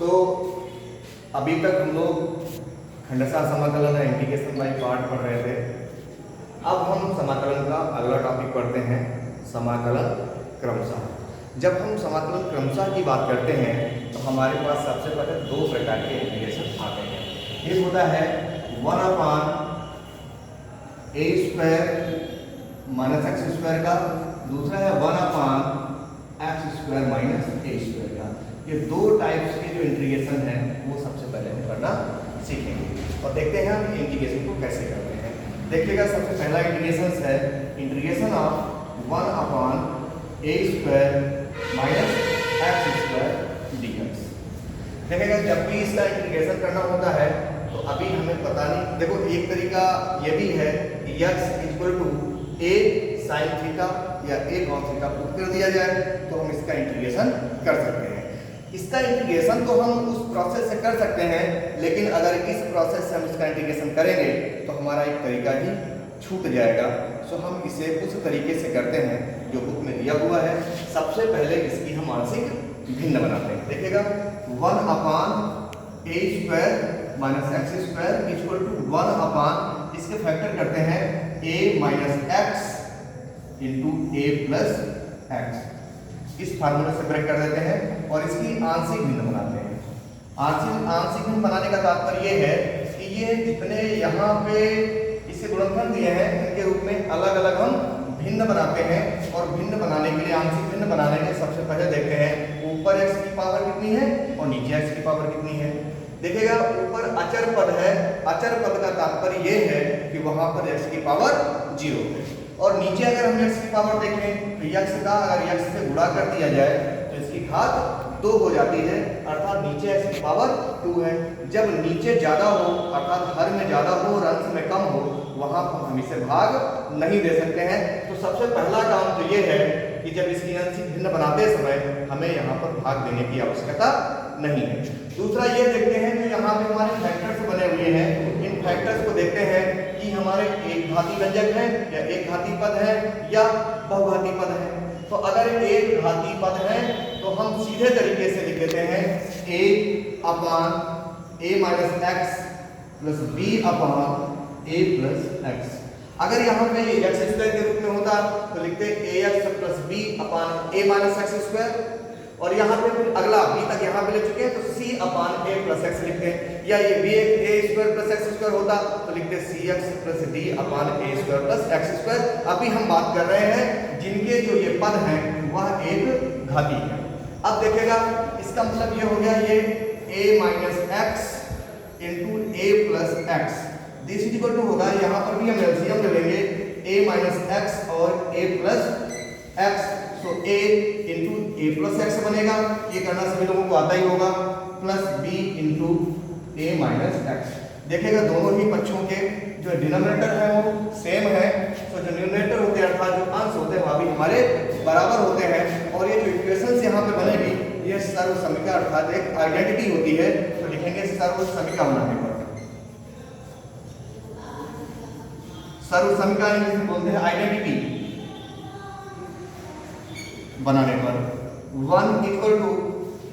तो अभी तक हम लोग खंडशः समाकलन या इंटीग्रेशन बाय पार्ट पढ़ रहे थे। अब हम समाकलन का अगला टॉपिक पढ़ते हैं, समाकलन क्रमशः। जब हम समाकलन क्रमशः की बात करते हैं तो हमारे पास सबसे पहले दो प्रकार के इंटीग्रेशन आते हैं। एक होता है 1/a² माइनस x² का, दूसरा है 1/x² माइनस a² का। ये दो टाइप्स के जो इंटीग्रेशन है वो सबसे पहले हम करना सीखेंगे और देखते हैं हम इंटीग्रेशन को कैसे करते हैं। देखिएगा, सबसे पहला इंटीग्रेशन है integration of 1/a² minus x² dx। देखिएगा, जब भी इसका इंटीग्रेशन करना होता है तो अभी हमें पता नहीं, देखो एक तरीका ये भी है कि x equal to a sin theta या a cos थीटा पुट कर दिया जाए तो हम इसका इंटीग्रेशन कर सकते हैं। इसका इंटीग्रेशन तो हम उस प्रोसेस से कर सकते हैं, लेकिन अगर इस प्रोसेस से हम इसका इंटीग्रेशन करेंगे तो हमारा एक तरीका ही छूट जाएगा। सो हम इसे उस तरीके से करते हैं जो बुक में दिया हुआ है। सबसे पहले इसकी हम आंशिक भिन्न बनाते हैं। देखिएगा, 1/a² minus x² equal to 1/, इसके फैक्टर करते हैं a minus x into a plus x। इस फार्मूले से ब्रेक कर देते हैं और इसकी आंशिक भिन्न बनाते हैं। आंशिक भिन्न बनाने का तात्पर्य ये है कि ये जितने यहाँ पे इसे गुणनफल दिए हैं इनके रूप में अलग अलग हम भिन्न बनाते हैं। और भिन्न बनाने के लिए, आंशिक भिन्न बनाने के सबसे पहले देखते हैं ऊपर x की पावर कितनी है और नीचे x की पावर कितनी है। देखिएगा, ऊपर अचर पद है, अचर पद का तात्पर्य ये है कि वहां पर x की पावर 0 है। और नीचे अगर हम x की पावर देखें तो x का अगर x से गुणा कर दिया जाए तो इसकी घात 2 हो जाती है, अर्थात नीचे x की पावर 2 है। जब नीचे ज्यादा हो अर्थात हर में ज्यादा हो और अंश में कम हो, वहां पर हम इसे भाग नहीं दे सकते हैं। तो सबसे पहला काम तो ये है कि जब इसकी आंशिक भिन्न बनाते समय हमें यहाँ पर भाग देने की आवश्यकता नहीं है। दूसरा ये देखते हैं कि यहाँ पे हमारे फैक्टर्स बने हुए हैं, इन फैक्टर्स को देखते हैं कि हमारे एक घाती व्यंजक है या एक घाती पद है या बहुघाती पद है। तो अगर एक घाती पद है तो हम सीधे तरीके से लिख देते हैं a minus x plus b upon a plus x। अगर यहाँ पे ये x² के रूप में होता तो लिखते ax plus b upon a minus x²। और यहाँ पे फिर अगला b तक यहाँ पे ले चुके हैं तो c upon a plus x लिखते हैं। या ये b a² प्लस x² होता तो लिखते cx plus d upon a² plus x²। अभी हम बात कर रहे हैं जिनके जो ये पद हैं वह एक घाती है। अब देखिएगा, इसका मतलब ये हो गया ये a minus x into a plus x this is equal to होगा, यहाँ पर भी हम एलसीएम ले लेंगे a माइनस x और a plus x। So a into a plus x बनेगा, ये करना सभी लोगों को आता ही होगा, plus b into a minus x। देखिएगा, दोनों ही पक्षों के जो डिनोमिनेटर है वो सेम है। तो जो न्यूमरेटर होते हैं अर्थात जो अंश होते हैं वह भी हमारे बराबर होते हैं। और ये जो इक्वेशंस यहाँ पे बनेगी ये सर्वसमिका अर्थात एक आइडेंटिटी होती है। तो लिखेंगे सर्वसमिका बनाने पर, सर्वसमिका इंग्लिश में बोलते हैं आइडेंटिटी बनाने पर 1 equal to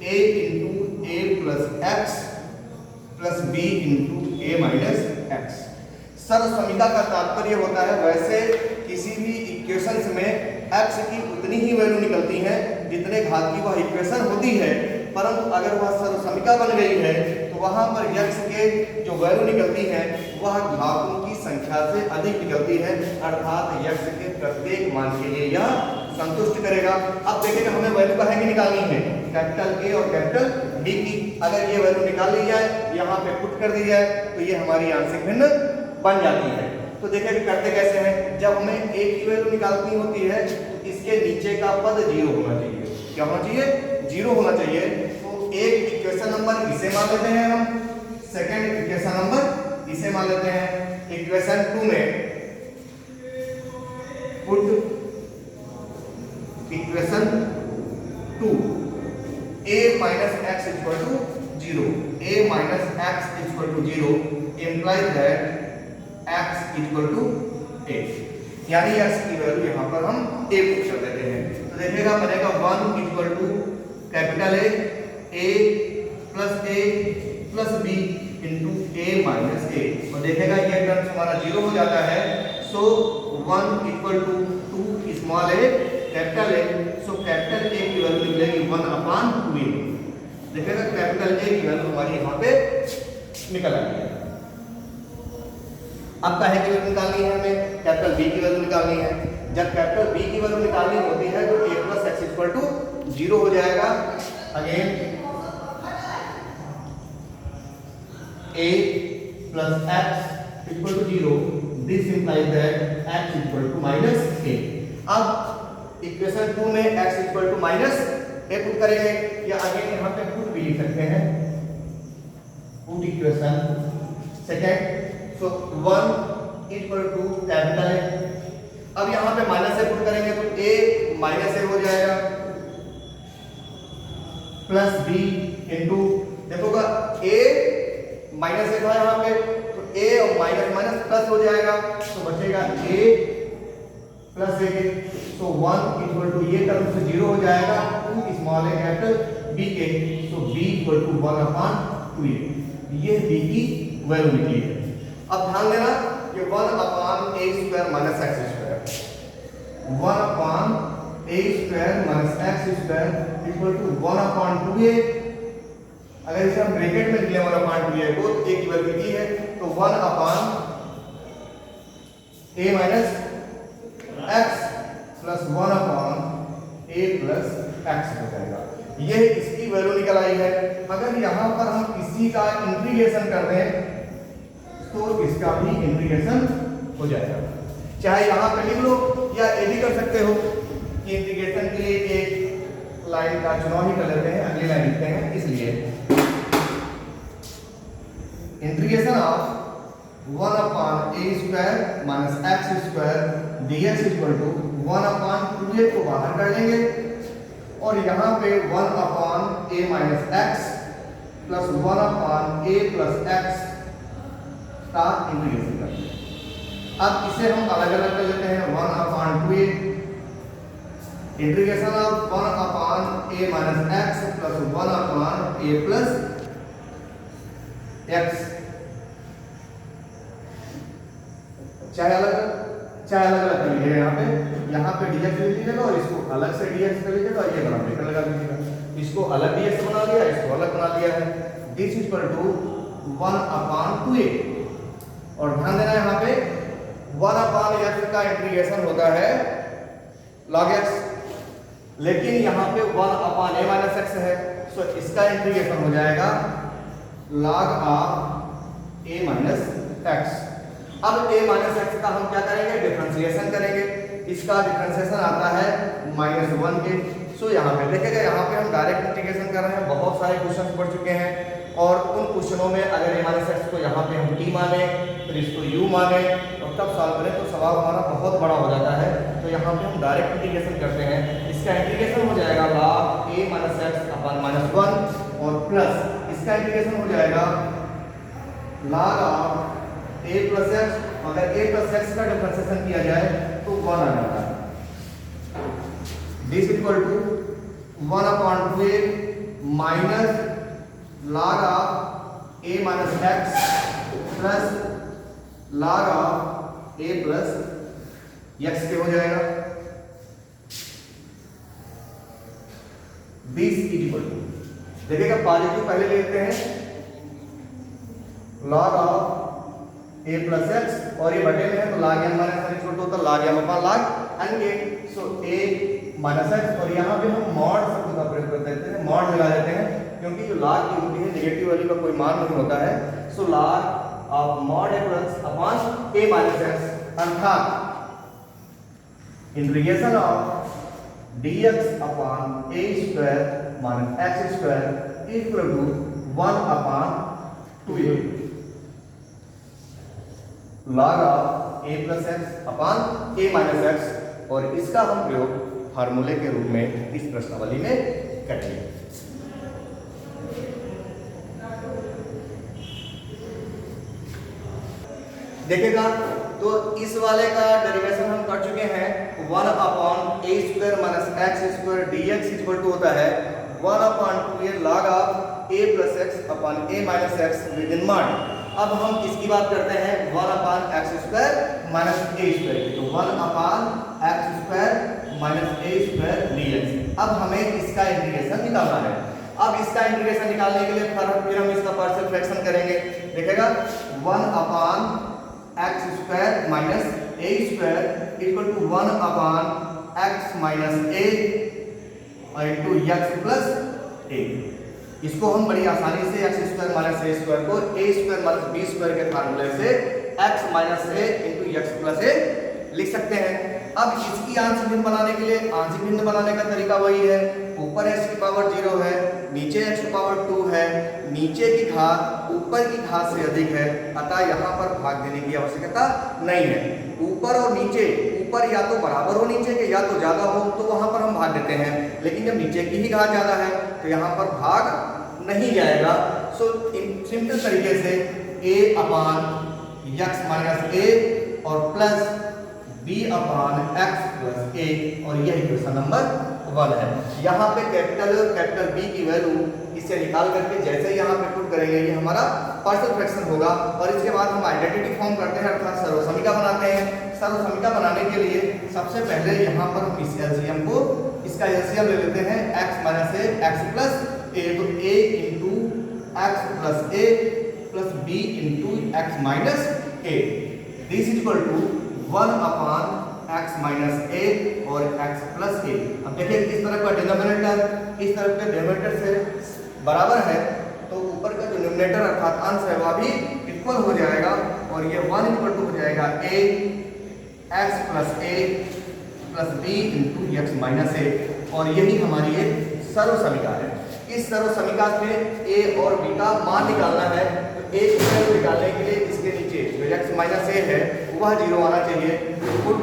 a into a plus x plus b into a minus x। सर्वसमिका का तात्पर्य होता है वैसे किसी भी इक्वेशंस में x की उतनी ही वैल्यू निकलती है जितने घात की वह इक्वेशन होती है, परंतु अगर वह सर्वसमिका बन गई है तो वहां पर x के जो वैल्यू निकलती है वह घातों की संख्या से अधिक निकलती है, अर्थात x के प्रत्येक मान के लिए यह संतुष्ट करेगा। अब देखिएगा, हमें वैल्यू कहाँ की निकालनी है, कैपिटल A और कैपिटल B की। अगर ये वैल्यू निकाल ली जाए, यहाँ पे पुट कर दी जाए तो ये हमारी आंशिक भिन्न बन जाती है। तो देखिए करते कैसे हैं, जब हमें a की वैल्यू निकालनी होती है तो इसके नीचे का पद 0 होना चाहिए। क्या होना चाहिए? 0 होना चाहिए। तो एक इक्वेशन नंबर इसे मान लेते हैं हम, सेकंड इक्वेशन नंबर इसे मान लेते हैं। इक्वेशन 2 में put equation 2 a minus x equal to 0, a minus x equal to 0 implies that x equal to a, यानी x की वैल्यू यहाँ पर हम a पुट कर देते हैं। तो देखिएगा बनेगा 1 equal to capital A plus plus B into A minus A. और देखेगा ये टर्म हमारा 0 हो जाता है। So 1 equal to 2 small A capital A. So capital A की वैल्यू निकलेगी 1/2a। देखेगा कैपिटल ए की वैल्यू हमारी यहाँ पे निकल आई है। अब काहे की वैल्यू निकालनी है, हमें कैपिटल बी की वैल्यू निकालनी है। जब कैपिटल बी की वैल्यू निकालनी होती है तो a plus x equal to 0 हो जाएगा। Again a plus x equal to 0, this implies that x equal to minus a। अब इक्वेशन 2 में x equal to minus a put करेंगे, या अगेन यहाँ पे पुट भी लिख सकते हैं, put equation second. So 1 equal to capital A. अब यहाँ पे माइनस ए पुट करेंगे तो a माइनस ए हो जाएगा प्लस बी इंटू, देखोगा a माइनस ए था यहाँ पे, तो a और माइनस माइनस प्लस हो जाएगा, तो बचेगा a plus a. So 1 equal to ये टर्म से 0 हो जाएगा, 2 स्मॉल ए कैपिटल बी के। सो b इक्वल टू 1/2a। ये b की वैल्यू निकली है। अब ध्यान देना कि 1/a square minus x square, 1/a square minus x square equal to 1/2a। अगर इसे हम ब्रैकेट में लिखे 1/2a को, a की वैल्यू निकली है, तो 1/a minus x plus 1/a plus x हो जाएगा। ये इसकी वैल्यू निकल आई है। अगर यहाँ पर हम किसी का इंटीग्रेशन कर दें तो इसका भी इंटीग्रेशन हो जाएगा। चाहे यहाँ पे लिख लो या ये भी कर सकते हो कि इंटीग्रेशन के लिए एक लाइन का चुनाव ही कर लेते हैं, अगली लाइन लिखते हैं। इसलिए integration of 1/a square minus x square dx equal to 1/2a को बाहर कर लेंगे, और यहाँ पे 1/a minus x plus 1/a plus x का इंटीग्रेशन करते हैं। अब इसे हम अलग अलग कर लेते हैं। 1/2a integration of 1/a minus x plus 1/a plus x, चाहे अलग अलग कर लीजिएगा। यहाँ पे dx लिख लीजिएगा और इसको अलग से dx कर लीजिएगा, और ये बना ब्रैकेट लगा दीजिएगा। इसको अलग dx बना लिया, इसको अलग बना लिया है। This equal to 1/2a। और ध्यान देना यहाँ पे 1/x का इंटीग्रेशन होता है log x, लेकिन यहाँ पे 1/a माइनस एक्स है, सो इसका इंटीग्रेशन हो जाएगा log of a minus x. अब a माइनस एक्स का हम क्या करेंगे, डिफरेंशिएशन करेंगे। इसका डिफरेंशिएशन आता है -1 के। सो यहाँ पे देखिएगा, यहाँ पे हम डायरेक्ट इंटीग्रेशन कर रहे हैं। बहुत सारे क्वेश्चन पढ़ चुके हैं, और उन क्वेश्चनों में अगर a माइनस एक्स को यहाँ पे हम t माने, फिर इसको u माने और तब सॉल्व करें तो सवाल हमारा बहुत बड़ा हो जाता है। तो यहाँ पे हम डायरेक्ट इंटीग्रेशन करते हैं। इसका इंटीग्रेशन हो जाएगा log a minus x upon -1, और प्लस इसका इंटीग्रेशन हो जाएगा log of a plus x. अगर a प्लस एक्स का डिफरेंशिएशन किया जाए तो 1 आ जाता है। This equal to 1/2a minus log of a minus x plus log of a plus x के हो जाएगा। दिस इज इक्वल टू, देखिएगा पॉजिटिव पहले लेते हैं, log of a plus x, और ये बटे में है तो log n minus n equal to होता है log m upon log n के। सो a माइनस एक्स, और यहाँ पे हम मॉड शब्द का प्रयोग कर देते हैं, मॉड लगा देते हैं, क्योंकि जो log की होती है नेगेटिव वैल्यू का कोई मान नहीं होता है। So log of mod a plus upon a minus X, अर्थात integration of dx upon a square minus x square equal to 1/2a log of a plus x upon a minus X. और इसका हम प्रयोग फार्मूले के रूप में इस प्रश्नावली में करेंगे। देखिएगा, तो इस वाले का डेरिवेशन हम कर चुके हैं। 1/a square minus x square dx equal to होता है 1/2a log of a plus x upon a minus x within mod. अब हम इसकी बात करते हैं 1 अपान एक्स स्क्वायर माइनस ए स्क्वायर की, तो 1 अपान एक्स स्क्वायर माइनस ए स्क्वायर dx। अब हमें इसका इंटीग्रेशन निकालना है। अब इसका इंटीग्रेशन निकालने के लिए फिर हम इसका पार्शियल फ्रैक्शन करेंगे। देखिएगा 1 upon x square minus A square equal to 1 upon X minus A into X plus A. इसको हम बड़ी आसानी से एक्स स्क्वायर माइनस ए स्क्वायर को A square minus B square के फार्मूले से X minus A into X plus A लिख सकते हैं। अब इसकी आंशिक भिन्न बनाने के लिए आंशिक भिन्न बनाने का तरीका वही है, ऊपर x की पावर 0 है, नीचे x की पावर 2 है, नीचे की घात ऊपर की घात से अधिक है, अतः यहाँ पर भाग देने की आवश्यकता नहीं है। ऊपर और नीचे, ऊपर या तो बराबर हो नीचे के या तो ज्यादा हो तो वहां पर हम भाग देते हैं, लेकिन जब नीचे की ही घात ज्यादा है तो यहाँ पर भाग नहीं जाएगा। सो सिंपल तरीके से a upon X minus A और प्लस b अपान एक्स प्लस ए, और यह इक्वेशन नंबर 1 है। यहाँ पे कैपिटल B की वैल्यू इसे निकाल करके जैसे यहाँ पे पुट करेंगे ये हमारा पार्शियल फ्रैक्शन होगा, और इसके बाद हम आइडेंटिटी फॉर्म करते हैं अर्थात सर्वसमीका बनाते हैं। सर्वसमीका बनाने के लिए सबसे पहले यहाँ पर हम इस एलसीएम को, इसका एलसीएम ले लेते हैं x minus A X plus A, तो a into X plus A plus B into X minus A, this is equal to 1 upon x minus A और x प्लस ए। अब देखिए इस तरफ का डिनोमिनेटर इस तरफ के डिनोमिनेटर से बराबर है, तो ऊपर का जो न्यूमरेटर अर्थात अंश है वह भी इक्वल हो जाएगा, और ये 1 इक्वल टू हो जाएगा a x plus A plus B into X minus A, और यही हमारी एक सर्वसमीका है। इस सर्वसमीका से a और b का मान निकालना है, तो a की वैल्यू निकालने के लिए इसके नीचे जो x माइनस ए है वह 0 आना चाहिए। Put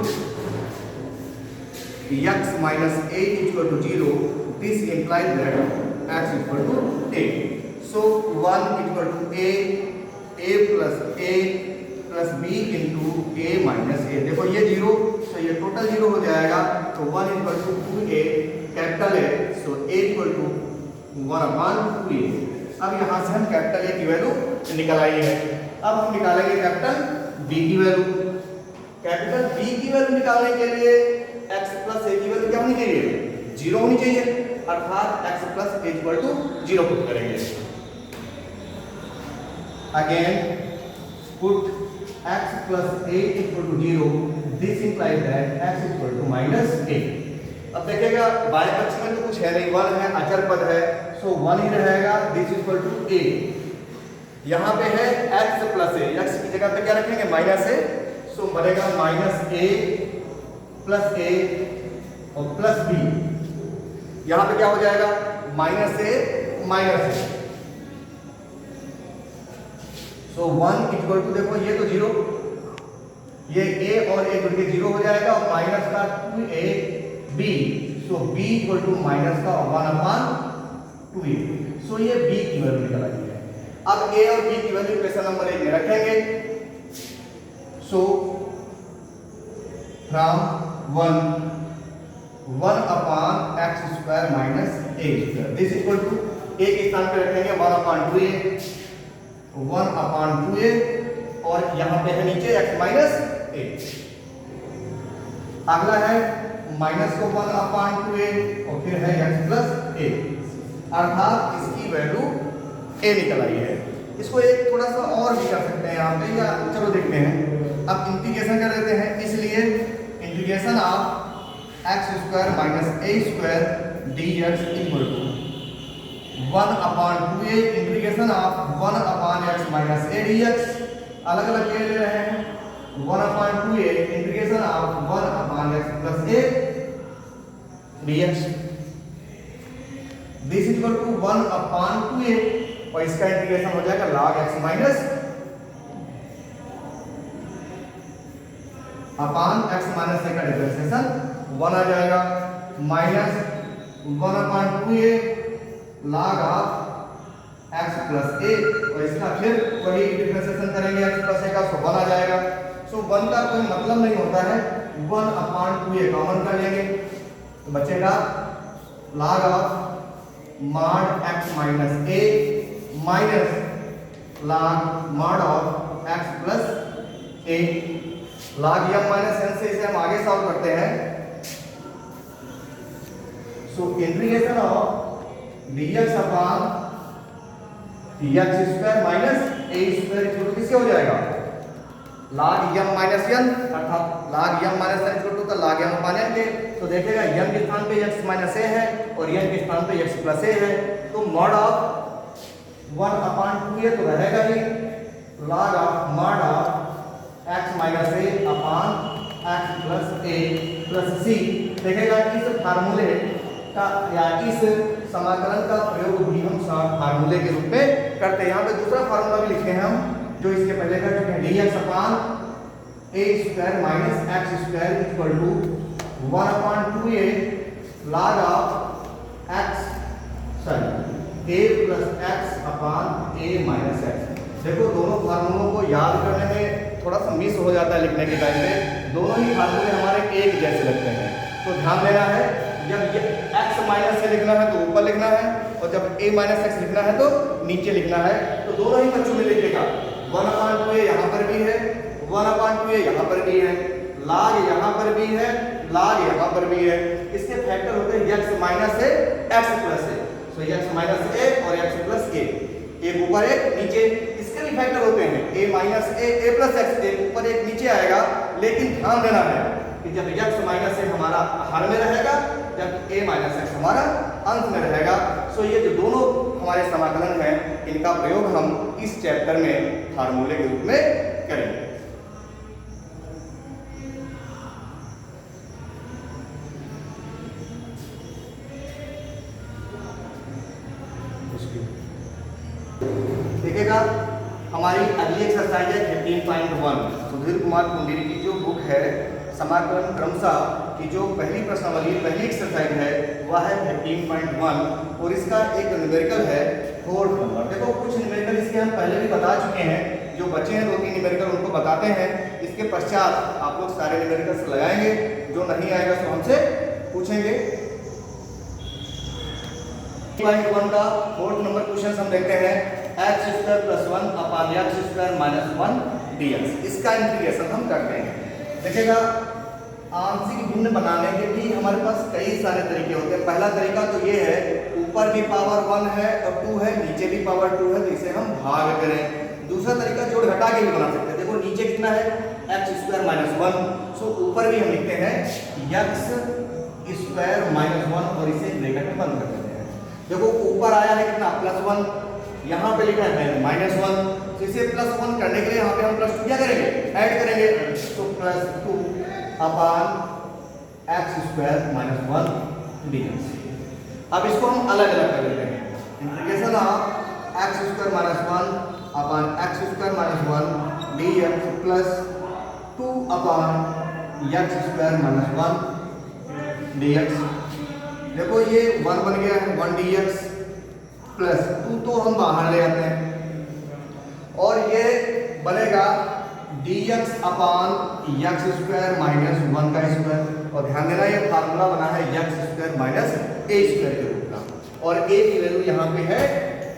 x minus A equal to 0, this implies that x equal to a। So 1 equal to a plus b into a minus A. देखो ये 0, तो ये टोटल 0 हो जाएगा, तो 1 equal to 2a capital A, so a equal to 1 upon 2a। अब यहाँ से हम कैपिटल A की वैल्यू निकल आई है। अब हम निकालेंगे कैपिटल B की वैल्यू। कैपिटल B की वैल्यू निकालने के लिए x प्लस a की वैल्यू क्या होनी चाहिए? 0 होनी चाहिए, अर्थात x plus a equal to 0 put करेंगे। Again put x plus a equal to 0, this implies that x equal to minus a। अब देखिएगा बाएं पक्ष में तो कुछ है नहीं, 1 है, अचर पद है, सो 1 ही रहेगा, this equal to a। यहाँ पे है x plus a, x की जगह पे क्या रखेंगे? माइनस a, सो बनेगा माइनस a प्लस a और प्लस b। यहाँ पे क्या हो जाएगा? Minus a minus a, so 1 equal to, देखो ये तो 0, ये a और a जुड़ के 0 हो जाएगा, और माइनस का 2ab, so b equal to minus का 1 अपान 2a। सो ये b की वैल्यू निकल आई है। अब a और b की वैल्यू इक्वेशन नंबर 1 में रखेंगे। So from 1 upon x square minus a square, this equal to a के स्थान पे रखेंगे 1 अपान 2a, 1 अपान 2a, और यहाँ पे है नीचे x माइनस ए। अगला है माइनस को 1 अपान 2a और फिर है x प्लस a, अर्थात इसकी वैल्यू a निकल आई है। इसको एक थोड़ा सा और भी कर सकते हैं यहाँ पे, या चलो देखते हैं। अब इंटीग्रेशन कर देते हैं, इसलिए integration of x square minus A square dx equal to 1 upon 2a integration of 1 upon x minus a dx। अलग अलग ले रहे हैं, 1 upon 2a integration of 1 upon x plus a dx, this equal to 1 upon 2a, और इसका integration हो जाएगा log x minus upon x minus a का डिफरेंशिएशन 1 आ जाएगा, minus 1 upon 2a log of x plus a, और इसका फिर वही डिफरेंशिएशन करेंगे x प्लस a का, सो 1 आ जाएगा। सो 1 का कोई मतलब नहीं होता है, 1 अपान 2a कॉमन कर लेंगे, तो बचेगा log of mod x minus a minus log mod of x plus a. log m minus n से इसे हम आगे सॉल्व करते हैं। So integration of dx upon x square minus A square equal to किससे हो जाएगा? log m माइनस n, अर्थात log m minus n equal to log m upon n के। तो देखेगा m के स्थान पे x माइनस a है और n के स्थान पे x प्लस a है, तो मॉड ऑफ 1 अपॉन 2a तो रहेगा ही, log of mod of x minus a upon x plus a plus c। देखेगा कि इस फार्मूले का या इस समाकलन का प्रयोग भी हम फार्मूले के रूप में करते हैं। यहाँ पे दूसरा फार्मूला भी लिखते हैं हम, जो इसके पहले कर चुके हैं, dx upon a square minus x square equal to 1 upon 2a log of x a plus x upon a minus x। देखो दोनों फार्मूलों को याद करने में थोड़ा सा मिस हो जाता है लिखने के टाइम पे, दोनों ही फार्मूले हमारे एक जैसे लगते हैं। तो ध्यान देना है, जब x माइनस से लिखना है तो ऊपर लिखना है, और जब a माइनस x लिखना है तो नीचे लिखना है। तो दोनों ही बच्चों में लिखिएगा 1 अपॉन 2a यहाँ पर भी है, 1 अपॉन 2a यहाँ पर भी है, log यहाँ पर भी है, log यहाँ पर भी है। इसके फैक्टर होते हैं x minus a x plus a। तो x माइनस a और x प्लस a, एक ऊपर एक नीचे। इसके भी फैक्टर होते हैं a minus a plus x, एक ऊपर एक नीचे आएगा। लेकिन ध्यान देना है कि जब x माइनस a हमारा हर में रहेगा, जब a माइनस x हमारा अंश में रहेगा। सो ये जो दोनों हमारे समाकलन हैं, इनका प्रयोग हम इस चैप्टर में फार्मूले के रूप में करेंगे। देखिएगा हमारी अगली एक्सरसाइज है 15.1। सुधीर कुमार कुंडेरी की जो बुक है समाकलन क्रमशः की जो पहली प्रश्नावली पहली एक्सरसाइज है वह है 15.1 और इसका एक न्यूमेरिकल है 4 नंबर। देखो कुछ न्यूमेरिकल इसके हम पहले भी बता चुके हैं, जो बच्चे हैं 2-3 न्यूमेरिकल उनको बताते हैं। इसके पश्चात आप लोग सारे न्यूमेरिकल्स लगाएंगे, जो नहीं आएगा तो हमसे पूछेंगे। 15.1 का 4th नंबर क्वेश्चन हम देखते हैं, x square plus 1 upon x square minus 1 dx। इसका इंटीग्रेशन हम करते हैं। देखिएगा आंशिक भिन्न बनाने के भी हमारे पास कई सारे तरीके होते हैं। पहला तरीका तो ये है, ऊपर भी पावर 1 है और 2 है, नीचे भी पावर 2 है, तो इसे हम भाग करें। दूसरा तरीका जोड़ घटा के भी बना सकते हैं। देखो नीचे कितना है x स्क्वायर माइनस 1, सो ऊपर भी हम लिखते हैं x स्क्वायर माइनस 1 और इसे ब्रैकेट में बंद कर देते हैं। देखो ऊपर आया है कितना प्लस 1, यहाँ पे लिखा है माइनस 1, तो इसे प्लस 1 करने के लिए यहाँ पे हम प्लस 2 क्या करेंगे, ऐड करेंगे। तो plus 2 upon x square minus 1 dx। अब इसको हम अलग अलग कर लेते हैं। Integration of x square minus 1 upon x square minus 1 dx plus 2 upon x square minus 1 dx। देखो ये 1 बन गया है 1 dx प्लस 2 तो हम बाहर ले आते हैं और ये बनेगा dx upon x square minus 1 का स्क्वायर। और ध्यान देना ये फार्मूला बना है x square minus a square के रूप का, और a की वैल्यू यहाँ पे है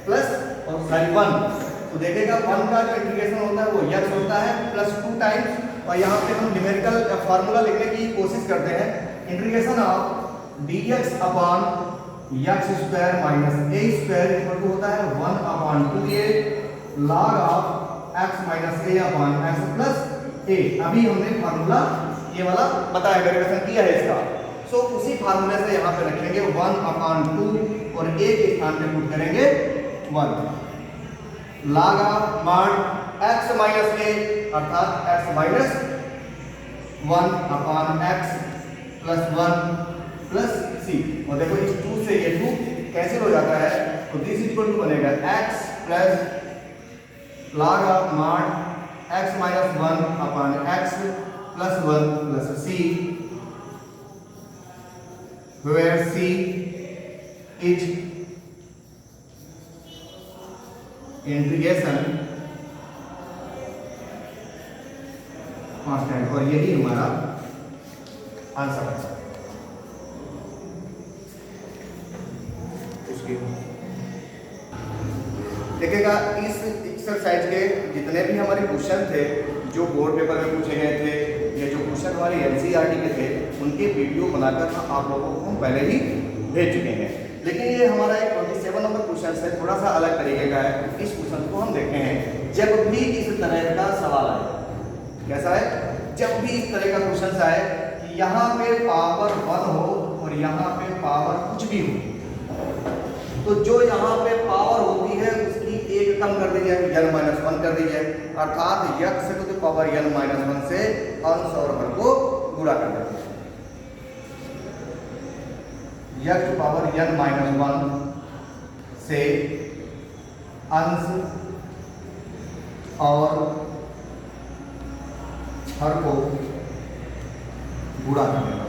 प्लस और साइन 1। तो देखेगा 1 का जो इंटीग्रेशन होता है वो x होता है प्लस 2 टाइम्स, और यहाँ पे हम न्यूमेरिकल फार्मूला लिखने की कोशिश करते हैं। Integration of dx upon x square minus a square equal to होता है 1 upon 2a log of x minus a upon x plus a। अभी हमने फार्मूला ये वाला बताया, डेरिवेशन किया है इसका। सो उसी फार्मूले से यहाँ पे रखेंगे 1 अपॉन 2 और a के स्थान पे पुट करेंगे 1 log of mod x minus a अर्थात x minus 1 upon x plus 1 plus c। और देखो इस 2 से ये 2 कैंसिल हो जाता है, तो दिस इक्वल टू बनेगा x plus log of mod x minus 1 upon x plus 1 plus c, where c is integration constant, और यही हमारा आंसर है। देखिएगा इस एक्सरसाइज के जितने भी हमारे क्वेश्चन थे जो बोर्ड पेपर में पूछे गए थे या जो क्वेश्चन हमारे एनसीईआरटी के थे उनके वीडियो बनाकर आप लोगों को हम पहले ही भेज चुके हैं। लेकिन ये हमारा एक 27 नंबर क्वेश्चन है, थोड़ा सा अलग तरीके का है। इस क्वेश्चन को हम देखते हैं। जब भी इस तरह का सवाल आए, कैसा है, जब भी इस तरह का क्वेश्चन आए कि यहाँ पे पावर 1 हो और यहाँ पे पावर कुछ भी हो, तो जो यहाँ पे पावर होती है उसकी एक कम कर दी जाए, n-1 कर दी जाए, अर्थात x to the power n-1 से अंश और हर को गुणा कर देते हैं। x टू पावर n-1 से अंश और हर को गुणा करने पर,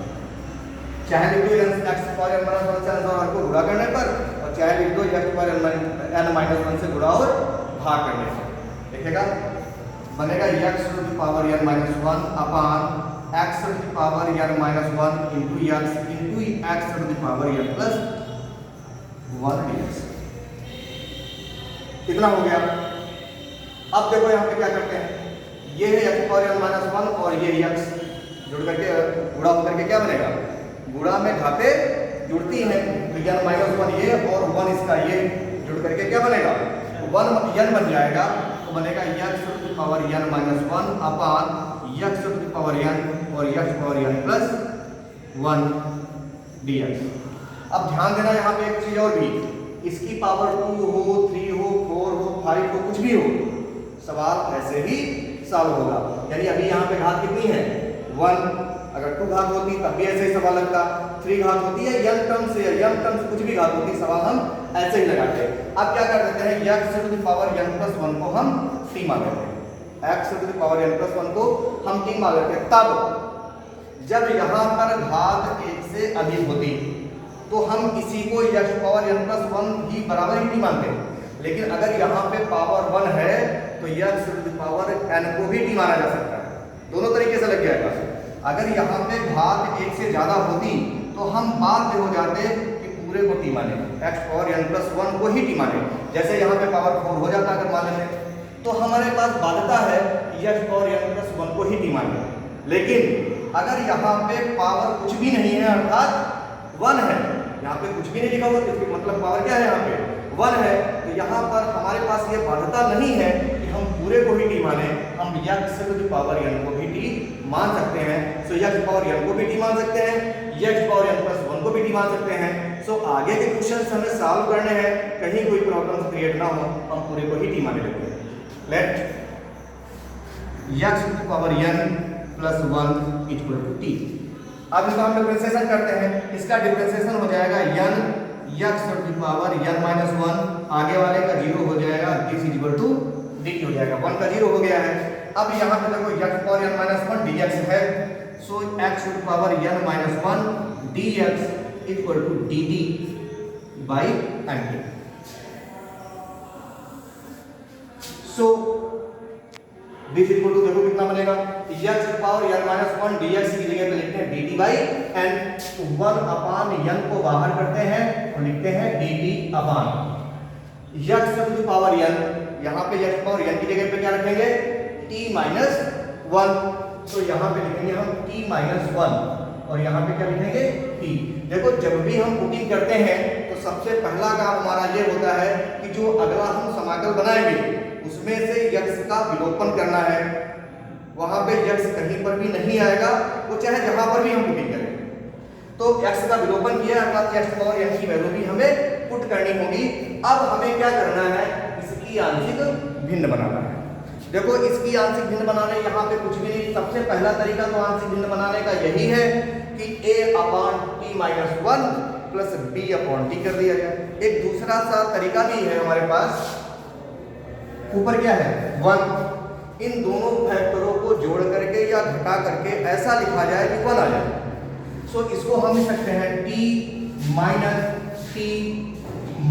चाहे लिख दो x पावर n-1 से अंश और हर को गुणा करने पर, और चाहे लिख दो x पावर n-1 से गुणा और भाग करने पर। देखिएगा बनेगा x to the power n-1 upon x to the power n-1 into x to the power n plus 1 dx। कितना हो गया? अब देखो यहाँ पे क्या करते हैं, ये है x पावर n-1 और ये x जुड़ करके गुणा होकर के क्या बनेगा, गुणा में घाते जुड़ती हैं, तो n-1 ये और 1 इसका ये जुड़ करके क्या बनेगा, 1 n बन जाएगा। तो बनेगा x to the power n-1 upon x to the power n और x power n plus 1 dx। अब ध्यान देना यहाँ पे एक चीज और भी, इसकी पावर 2 हो, 3 हो, 4 हो, 5 हो, कुछ भी हो, सवाल ऐसे ही सॉल्व होगा। यानी अभी यहाँ पे घात कितनी है, 1। अगर 2 घात होती तब भी ऐसे ही सवाल लगता, 3 घात होती है n टर्म से या m टर्म से कुछ भी घात होती, सवाल हम ऐसे ही लगाते हैं। अब क्या कर देते हैं, x to the power n plus 1 को हम t मान लेते हैं, x to the power n plus 1 को हम t मान लेते हैं। तब जब यहाँ पर घात 1 से अधिक होती तो हम इसी को x पावर n प्लस 1 ही बराबर ही t मानते हैं। लेकिन अगर यहाँ पे पावर 1 है तो x to the power n को भी t माना जा सकता है, दोनों तरीके से लग जाएगा। अगर यहाँ पे घात 1 से ज्यादा होती तो हम बाध्य हो जाते कि पूरे को t माने, x पावर n प्लस 1 को ही t माने। जैसे यहाँ पे पावर 4 हो जाता अगर मान लेते तो हमारे पास बाध्यता है कि x पावर n प्लस 1 को ही t माने। लेकिन अगर यहाँ पे पावर कुछ भी नहीं है अर्थात 1 है, यहाँ पे कुछ भी नहीं लिखा हुआ, इसका मतलब पावर क्या है, यहाँ पे 1 है, तो यहाँ पर हमारे पास ये बाध्यता नहीं है कि हम पूरे को ही t माने, हम x to the power n को भी t मान सकते हैं। सो x पावर n को भी t मान सकते हैं, x पावर n प्लस 1 को भी t मान सकते हैं। सो आगे के क्वेश्चंस हमें सॉल्व करने हैं, कहीं कोई प्रॉब्लम क्रिएट ना हो, हम पूरे को ही t माने लेते हैं। Let x to the power n plus 1 equal to t। अब इसका हम डिफरेंशिएशन करते हैं, इसका डिफरेंशिएशन हो जाएगा n x to the power n-1, आगे वाले का 0 हो जाएगा, this is equal to dt हो जाएगा, 1 का 0 हो गया है। अब यहाँ पे देखो x पावर n-1 dx है, so x to the power n-1 dx equal to dt by nt। So this equal to देखो कितना बनेगा, x पावर n-1 dx की जगह पे लिखते हैं dt by n, 1 upon n को बाहर करते हैं और लिखते हैं dt upon x to the power n, यहाँ पे x पावर n की जगह पे क्या रखेंगे, t माइनस 1, तो यहाँ पे लिखेंगे हम t माइनस 1 और यहाँ पे क्या लिखेंगे t। देखो जब भी हम पुटिंग करते हैं तो सबसे पहला काम हमारा ये होता है कि जो अगला हम समाकल बनाएंगे उसमें से x का विलोपन करना है। वहां पे x कहीं पर भी नहीं आएगा, वो चाहे जहां पर भी हम पुटिंग करें, तो x का विलोपन किया अर्थात x पावर n की वैल्यू भी हमें पुट करनी होगी। अब हमें क्या करना है, इसकी आंशिक भिन्न बनाना है। देखो इसकी आंशिक भिन्न बनाने यहाँ पे कुछ भी नहीं, सबसे पहला तरीका तो आंशिक भिन्न बनाने का यही है कि a upon t minus 1 plus b upon t कर दिया जाए। एक दूसरा सा तरीका भी है हमारे पास, ऊपर क्या है 1, इन दोनों फैक्टरों को जोड़ करके या घटा करके ऐसा लिखा जाए कि 1 आ जाए। सो इसको हम लिख सकते हैं t माइनस t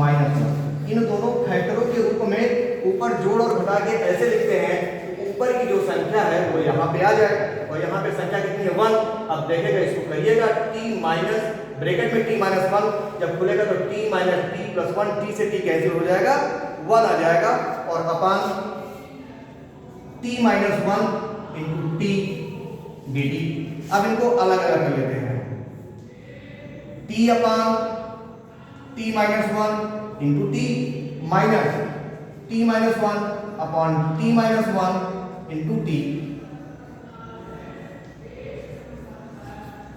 माइनस 1, इन दोनों फैक्टरों के रूप में ऊपर जोड़ और घटा के ऐसे लिखते हैं, ऊपर की जो संख्या है वो यहाँ पे आ जाए और यहाँ पे संख्या कितनी है 1। अब देखेगा इसको करिएगा t माइनस ब्रैकेट में t माइनस 1 जब खुलेगा तो t minus t plus 1, t से t कैंसिल हो जाएगा, 1 आ जाएगा और upon t minus 1 into t dt। अब इनको अलग अलग कर लेते हैं। t upon t minus 1 into t minus t minus 1 upon t minus 1 into t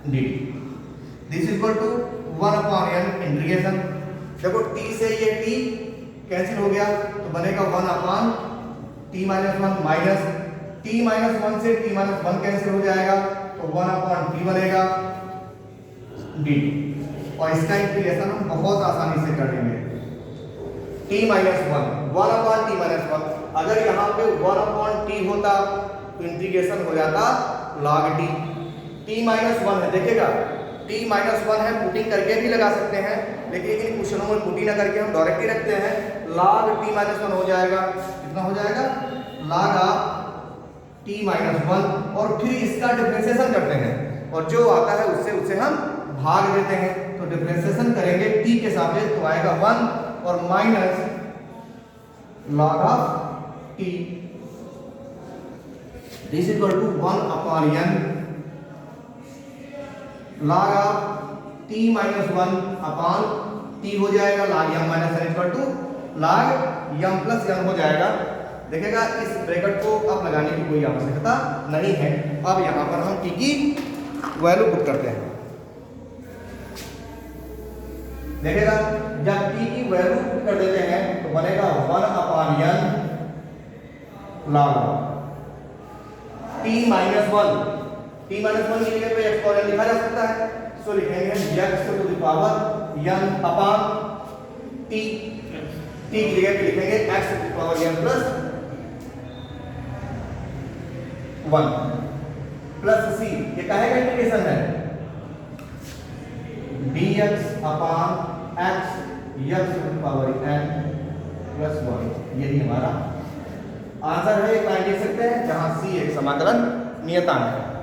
dt। This is equal to 1 upon n integration. देखो t से ये t कैंसिल हो गया तो बनेगा 1 upon t minus 1 minus t minus 1 से t minus 1 cancel हो जाएगा तो 1 अपॉन t बनेगा dt। और इसका इंटीग्रेशन हम बहुत आसानी से कर लेंगे। t minus 1 upon t minus 1, अगर यहाँ पे 1 अपॉन t होता तो इंटीग्रेशन हो जाता log t। t माइनस 1 है, देखिएगा t माइनस 1 है, पुटिंग करके भी लगा सकते हैं, लेकिन इन क्वेश्चनों में पुटिंग ना करके हम डायरेक्ट ही रखते हैं। log t माइनस 1 हो जाएगा, कितना हो जाएगा log ऑफ t माइनस 1, और फिर इसका डिफरेंशिएशन करते हैं और जो आता है उससे हम भाग देते हैं। तो डिफरेंशिएशन करेंगे t के सापेक्ष तो आएगा 1 और minus log of t this is equal to 1 upon n log of t minus 1 upon t हो जाएगा log m minus n equal to log m plus n हो जाएगा। देखिएगा इस ब्रैकेट को अब लगाने की कोई आवश्यकता नहीं है। अब यहाँ पर हम t की वैल्यू पुट करते हैं। देखिएगा जब t की वैल्यू पुट कर देते हैं तो बनेगा 1 upon n log t minus 1। t minus 1 की जगह पे एक्सपोनेंट लिखा जा सकता है, सो लिखेंगे x to the power n upon t। t की जगह पे लिखेंगे x to the power n plus 1 plus c। ये काहे का इंटीग्रेशन है dx upon x x to the power n plus 1। यही हमारा आंसर है। एक लाइन लिख सकते हैं जहां c एक समाकलन नियतांक है।